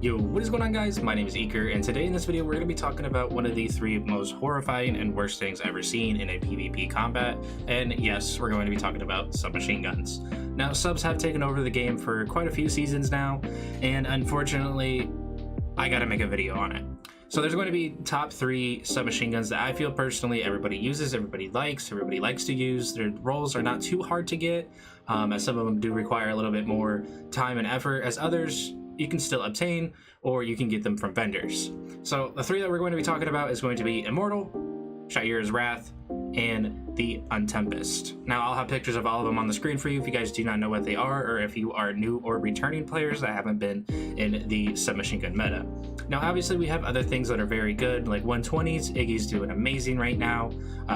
Yo, what is going on, guys? My name is Eker, and today in this video we're going to be talking about one of the three most horrifying and worst things ever seen in a PvP combat, and yes, we're going to be talking about submachine guns. Now, subs have taken over the game for quite a few seasons now, and unfortunately, I gotta make a video on it. So there's going to be top three submachine guns that I feel personally everybody uses, everybody likes to use. Their roles are not too hard to get, as some of them do require a little bit more time and effort, as others you can still obtain, or you can get them from vendors. So the three that we're going to be talking about is going to be Immortal, Shayura's Wrath, and the Untempest. Now I'll have pictures of all of them on the screen for you if you guys do not know what they are, or if you are new or returning players that haven't been in the submachine gun meta. Now obviously we have other things that are very good, like 120s. Iggy's doing amazing right now.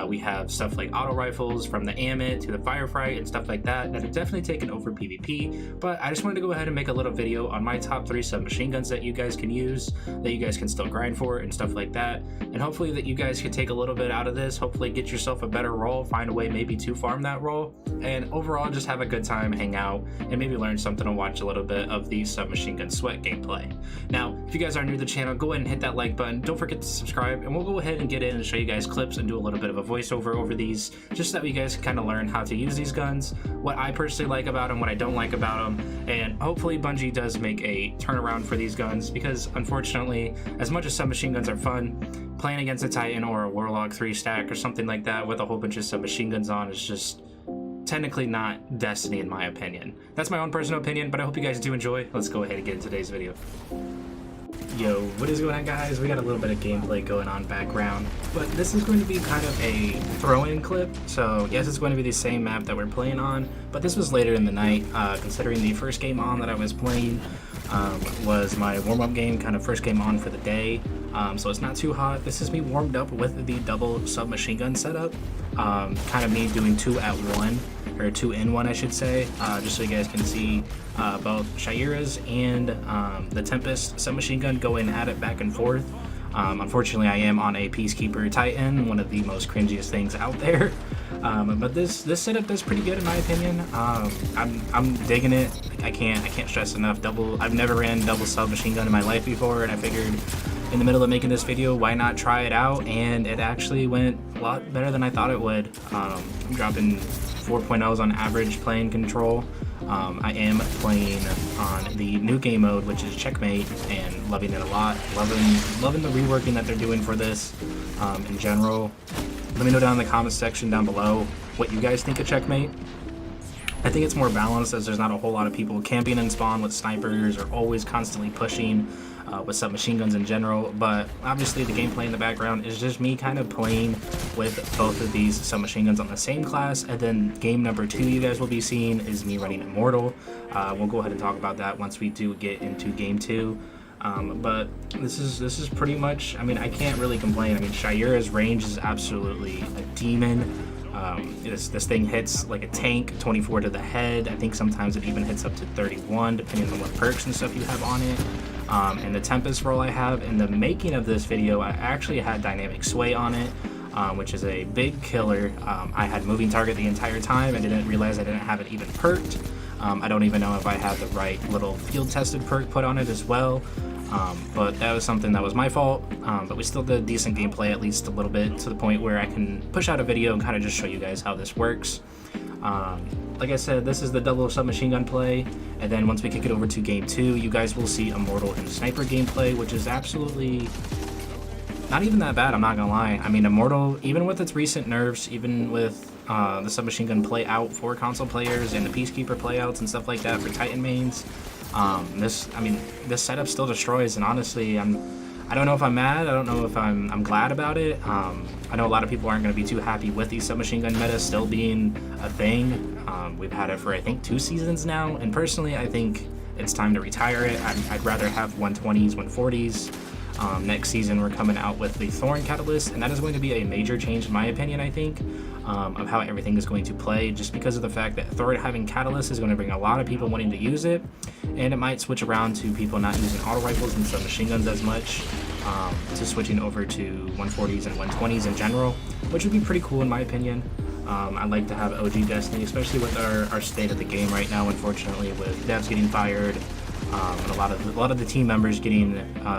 We have stuff like auto rifles, from the Amit to the Firefly and stuff like that have definitely taken over PvP. But I just wanted to go ahead and make a little video on my top three submachine guns that you guys can use, that you guys can still grind for and stuff like that, and hopefully that you guys can take a little bit out of this, hopefully get yourself a better role, find a way maybe to farm that role, and overall just have a good time, hang out, and maybe learn something and watch a little bit of the submachine gun sweat gameplay. Now if you guys are new to the channel, go ahead and hit that like button, don't forget to subscribe, and we'll go ahead and get in and show you guys clips and do a little bit of a voiceover over these, just so that you guys can kind of learn how to use these guns, what I personally like about them, what I don't like about them, and hopefully Bungie does make a turnaround for these guns, because unfortunately, as much as submachine guns are fun, playing against a Titan or a Warlock 3 stack or something like that with a whole bunch of submachine guns on is just technically not Destiny in my opinion. That's my own personal opinion, but I hope you guys do enjoy. Let's go ahead and get into today's video. Yo, what is going on, guys? We got a little bit of gameplay going on background, but this is going to be kind of a throw-in clip. So yes, it's going to be the same map that we're playing on, but this was later in the night, considering the first game on that I was playing was my warm-up game, kind of first game on for the day. So it's not too hot. This is me warmed up with the double submachine gun setup, kind of me doing 2 at 1, or 2 in 1 I should say, just so you guys can see both Shayura's and the Tempest submachine gun going at it back and forth. Unfortunately, I am on a Peacekeeper Titan, one of the most cringiest things out there. But this setup is pretty good in my opinion. I'm digging it. I can't stress enough. I've never ran double submachine gun in my life before, and I figured in the middle of making this video, why not try it out? And it actually went a lot better than I thought it would. I'm dropping 4.0s on average playing control. I am playing on the new game mode, which is Checkmate, and loving it a lot. Loving the reworking that they're doing for this in general. Let me know down in the comments section down below what you guys think of Checkmate. I think it's more balanced, as there's not a whole lot of people camping in spawn with snipers or always constantly pushing with submachine guns in general. But obviously the gameplay in the background is just me kind of playing with both of these submachine guns on the same class. And then game number 2 you guys will be seeing is me running Immortal. We'll go ahead and talk about that once we do get into game 2. But this is pretty much, I mean, I can't really complain. I mean, Shayura's range is absolutely a demon. This thing hits like a tank, 24 to the head. I think sometimes it even hits up to 31, depending on what perks and stuff you have on it. And the Tempest roll I have in the making of this video, I actually had dynamic sway on it, which is a big killer. I had moving target the entire time. I didn't realize I didn't have it even perked. I don't even know if I had the right little field tested perk put on it as well. But that was something that was my fault, but we still did decent gameplay, at least a little bit, to the point where I can push out a video and kind of just show you guys how this works. Like I said, this is the double submachine gun play, and then once we kick it over to game 2, you guys will see Immortal and Sniper gameplay, which is absolutely not even that bad, I'm not gonna lie. I mean, Immortal, even with its recent nerfs, even with the submachine gun play out for console players and the Peacekeeper playouts and stuff like that for Titan mains, this setup still destroys. And honestly, I don't know if I'm mad, I don't know if I'm glad about it. I know a lot of people aren't going to be too happy with the submachine gun meta still being a thing. We've had it for I think 2 seasons now, and personally I think it's time to retire it. I'd rather have 120s, 140s. Next season we're coming out with the Thorn Catalyst, and that is going to be a major change in my opinion, I think, of how everything is going to play, just because of the fact that Thorn having Catalyst is going to bring a lot of people wanting to use it, and it might switch around to people not using auto rifles and submachine guns as much, to switching over to 140s and 120s in general, which would be pretty cool in my opinion. I'd like to have OG Destiny, especially with our state of the game right now, unfortunately, with devs getting fired, and a lot of the team members getting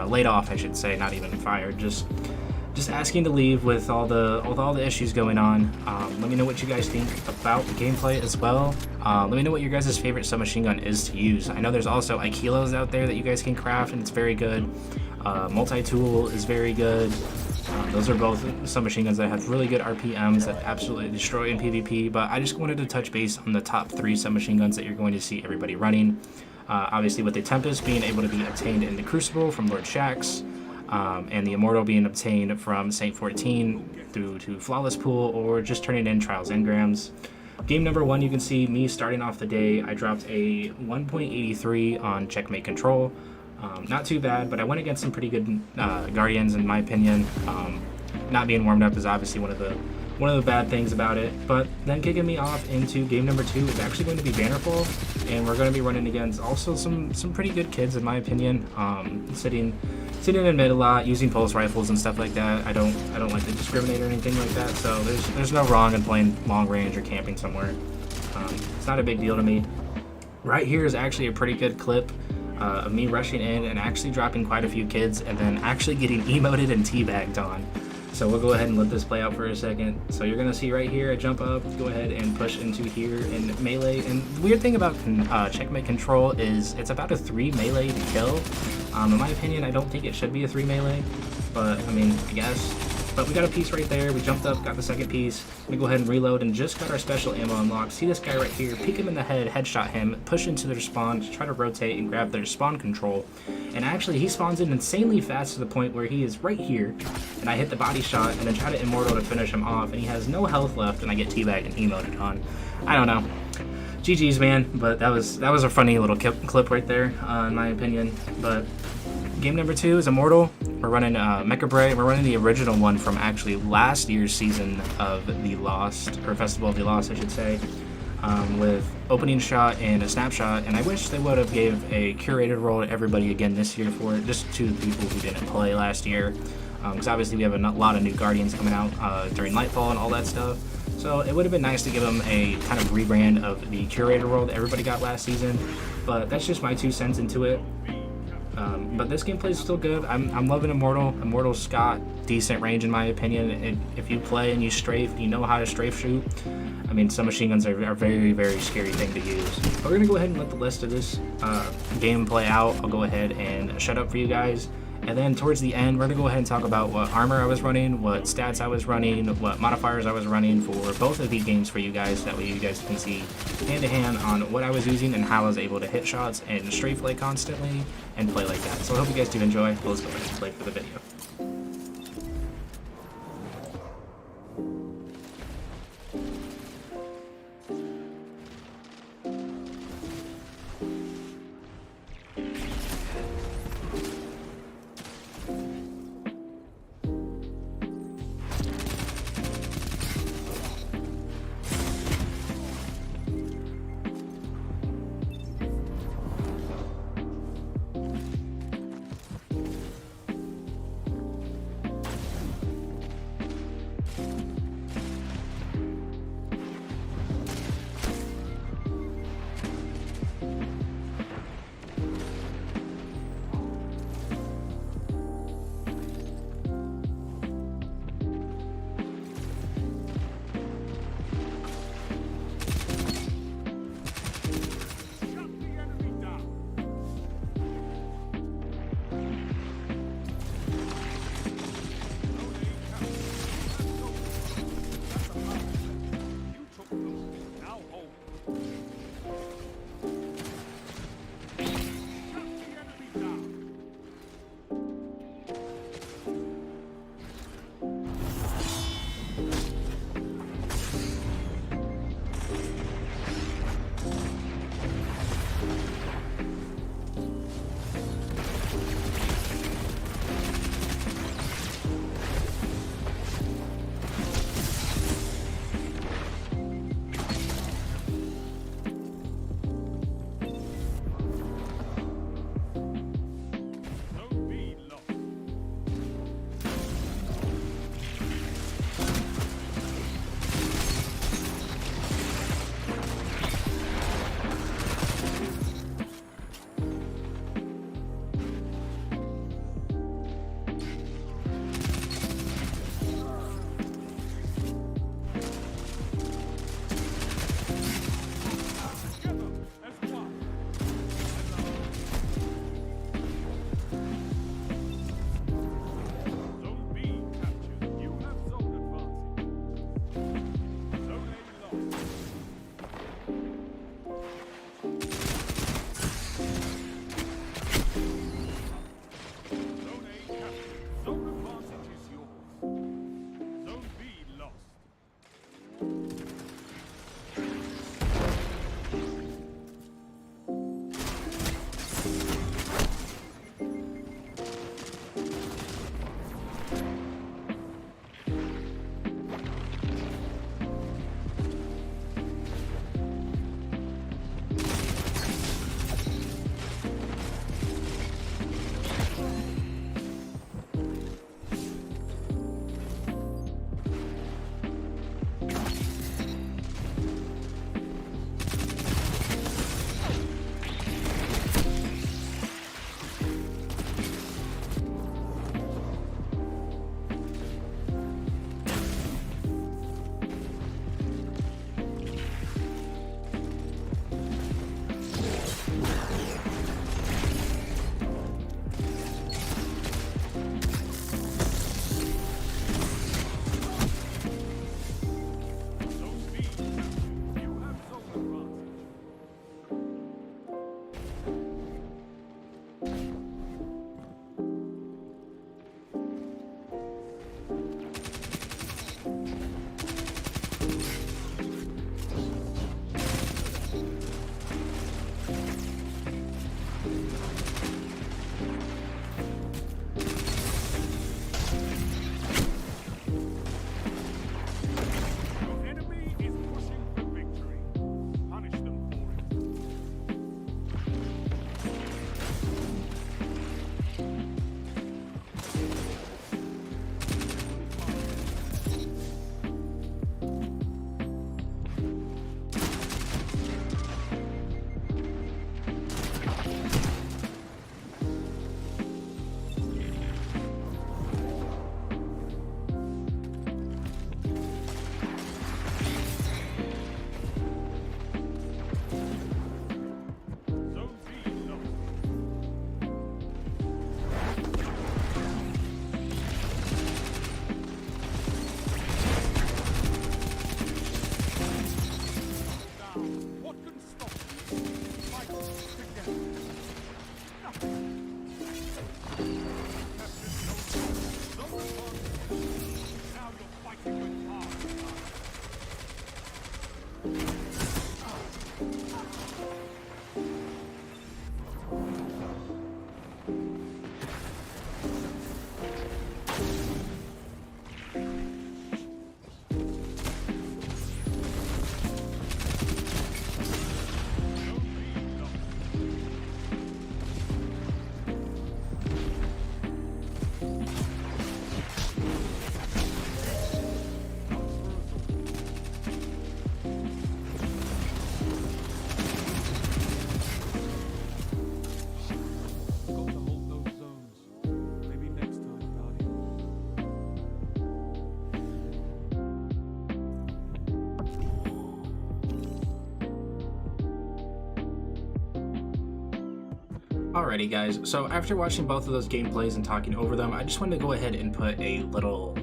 laid off, I should say, not even fired, just asking to leave with all the issues going on. Let me know what you guys think about the gameplay as well. Let me know what your guys' favorite submachine gun is to use. I know there's also Aikilos out there that you guys can craft, and it's very good. Multi-tool is very good. Those are both submachine guns that have really good RPMs that absolutely destroy in PvP, but I just wanted to touch base on the top 3 submachine guns that you're going to see everybody running. Obviously with the Tempest being able to be obtained in the Crucible from Lord Shaxx, and the Immortal being obtained from Saint 14 through to Flawless Pool, or just turning in Trials Engrams. Game number 1, you can see me starting off the day. I dropped a 1.83 on Checkmate Control. Not too bad, but I went against some pretty good Guardians in my opinion. Not being warmed up is obviously one of the bad things about it. But then kicking me off into game number 2 is actually going to be Bannerful, and we're going to be running against also some pretty good kids in my opinion. Sitting in mid a lot, using pulse rifles and stuff like that. I don't like to discriminate or anything like that. So there's no wrong in playing long range or camping somewhere. It's not a big deal to me. Right here is actually a pretty good clip of me rushing in and actually dropping quite a few kids, and then actually getting emoted and teabagged on. So we'll go ahead and let this play out for a second. So you're gonna see right here, I jump up, go ahead and push into here in melee. And the weird thing about Checkmate Control is it's about a 3 melee to kill. In my opinion, I don't think it should be a 3 melee, but I mean, I guess. But we got a piece right there. We jumped up, got the second piece. We go ahead and reload and just got our special ammo unlocked. See this guy right here, peek him in the head, headshot him, push into their spawn, try to rotate and grab their spawn control. And actually he spawns in insanely fast to the point where he is right here. And I hit the body shot and then try to Immortal to finish him off, and he has no health left, and I get teabagged and emoted on. I don't know. GG's, man, but that was a funny little clip right there, in my opinion. But game number 2 is Immortal. We're running Mecha Bray. We're running the original one from actually last year's season of the Lost, or Festival of the Lost, I should say, with opening shot and a snapshot. And I wish they would have gave a curated role to everybody again this year for it, just to the people who didn't play last year, because obviously we have a lot of new Guardians coming out during Nightfall and all that stuff. So it would have been nice to give them a kind of rebrand of the curator role that everybody got last season, but that's just my 2 cents into it. But this gameplay is still good. I'm loving Immortal. Immortal's got decent range in my opinion. If you play and you strafe, you know how to strafe shoot. I mean, submachine guns are a very, very scary thing to use. But we're gonna go ahead and let the rest of this game play out. I'll go ahead and shut up for you guys. And then towards the end, we're gonna go ahead and talk about what armor I was running, what stats I was running, what modifiers I was running for both of these games for you guys. That way you guys can see hand to hand on what I was using and how I was able to hit shots and strafe play constantly and play like that. So I hope you guys do enjoy. Let's go ahead and play for the video. Alrighty guys, so after watching both of those gameplays and talking over them, I just wanted to go ahead and put a little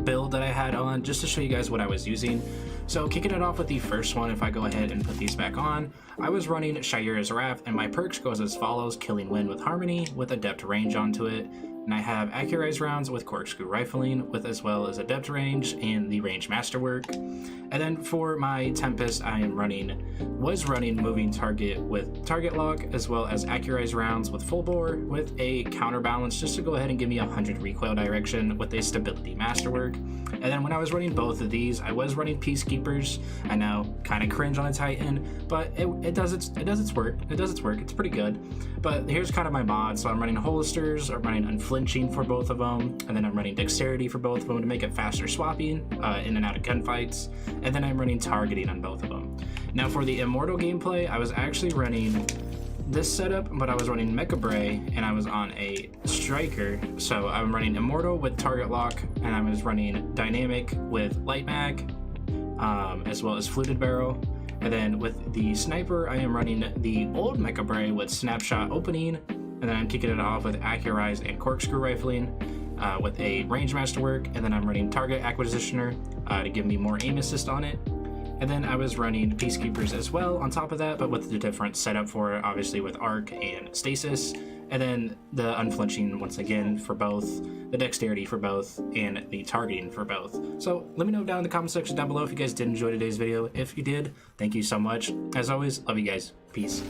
build that I had on just to show you guys what I was using. So kicking it off with the first one, if I go ahead and put these back on, I was running Shayura's Wrath, and my perks goes as follows: Killing Wind with Harmony with Adept Range onto it, and I have Accurized Rounds with Corkscrew Rifling with as well as Adept Range and the Range Masterwork. And then for my Tempest, I was running Moving Target with Target Lock as well as Accurized Rounds with Full Bore with a counterbalance just to go ahead and give me 100 recoil direction with a Stability Masterwork. And then when I was running both of these, I was running Peacekeepers. I know, kind of cringe on a Titan, but it does its work. It does its work. It's pretty good. But here's kind of my mod. So I'm running Holisters, I'm running Unflinching for both of them, and then I'm running Dexterity for both of them to make it faster swapping in and out of gunfights. And then I'm running Targeting on both of them. Now for the Immortal gameplay, I was actually running this setup, but I was running Mecha Bray and I was on a Striker. So I'm running Immortal with Target Lock, and I was running Dynamic with Light Mag, as well as Fluted Barrel. And then with the Sniper, I am running the old Mecha Bray with Snapshot Opening, and then I'm kicking it off with Accurized and Corkscrew Rifling with a Range Masterwork, and then I'm running Target Acquisitioner to give me more aim assist on it. And then I was running Peacekeepers as well on top of that, but with the different setup for it, obviously with Arc and Stasis. And then the Unflinching once again for both, the Dexterity for both, and the Targeting for both. So let me know down in the comment section down below if you guys did enjoy today's video. If you did, thank you so much. As always, love you guys. Peace.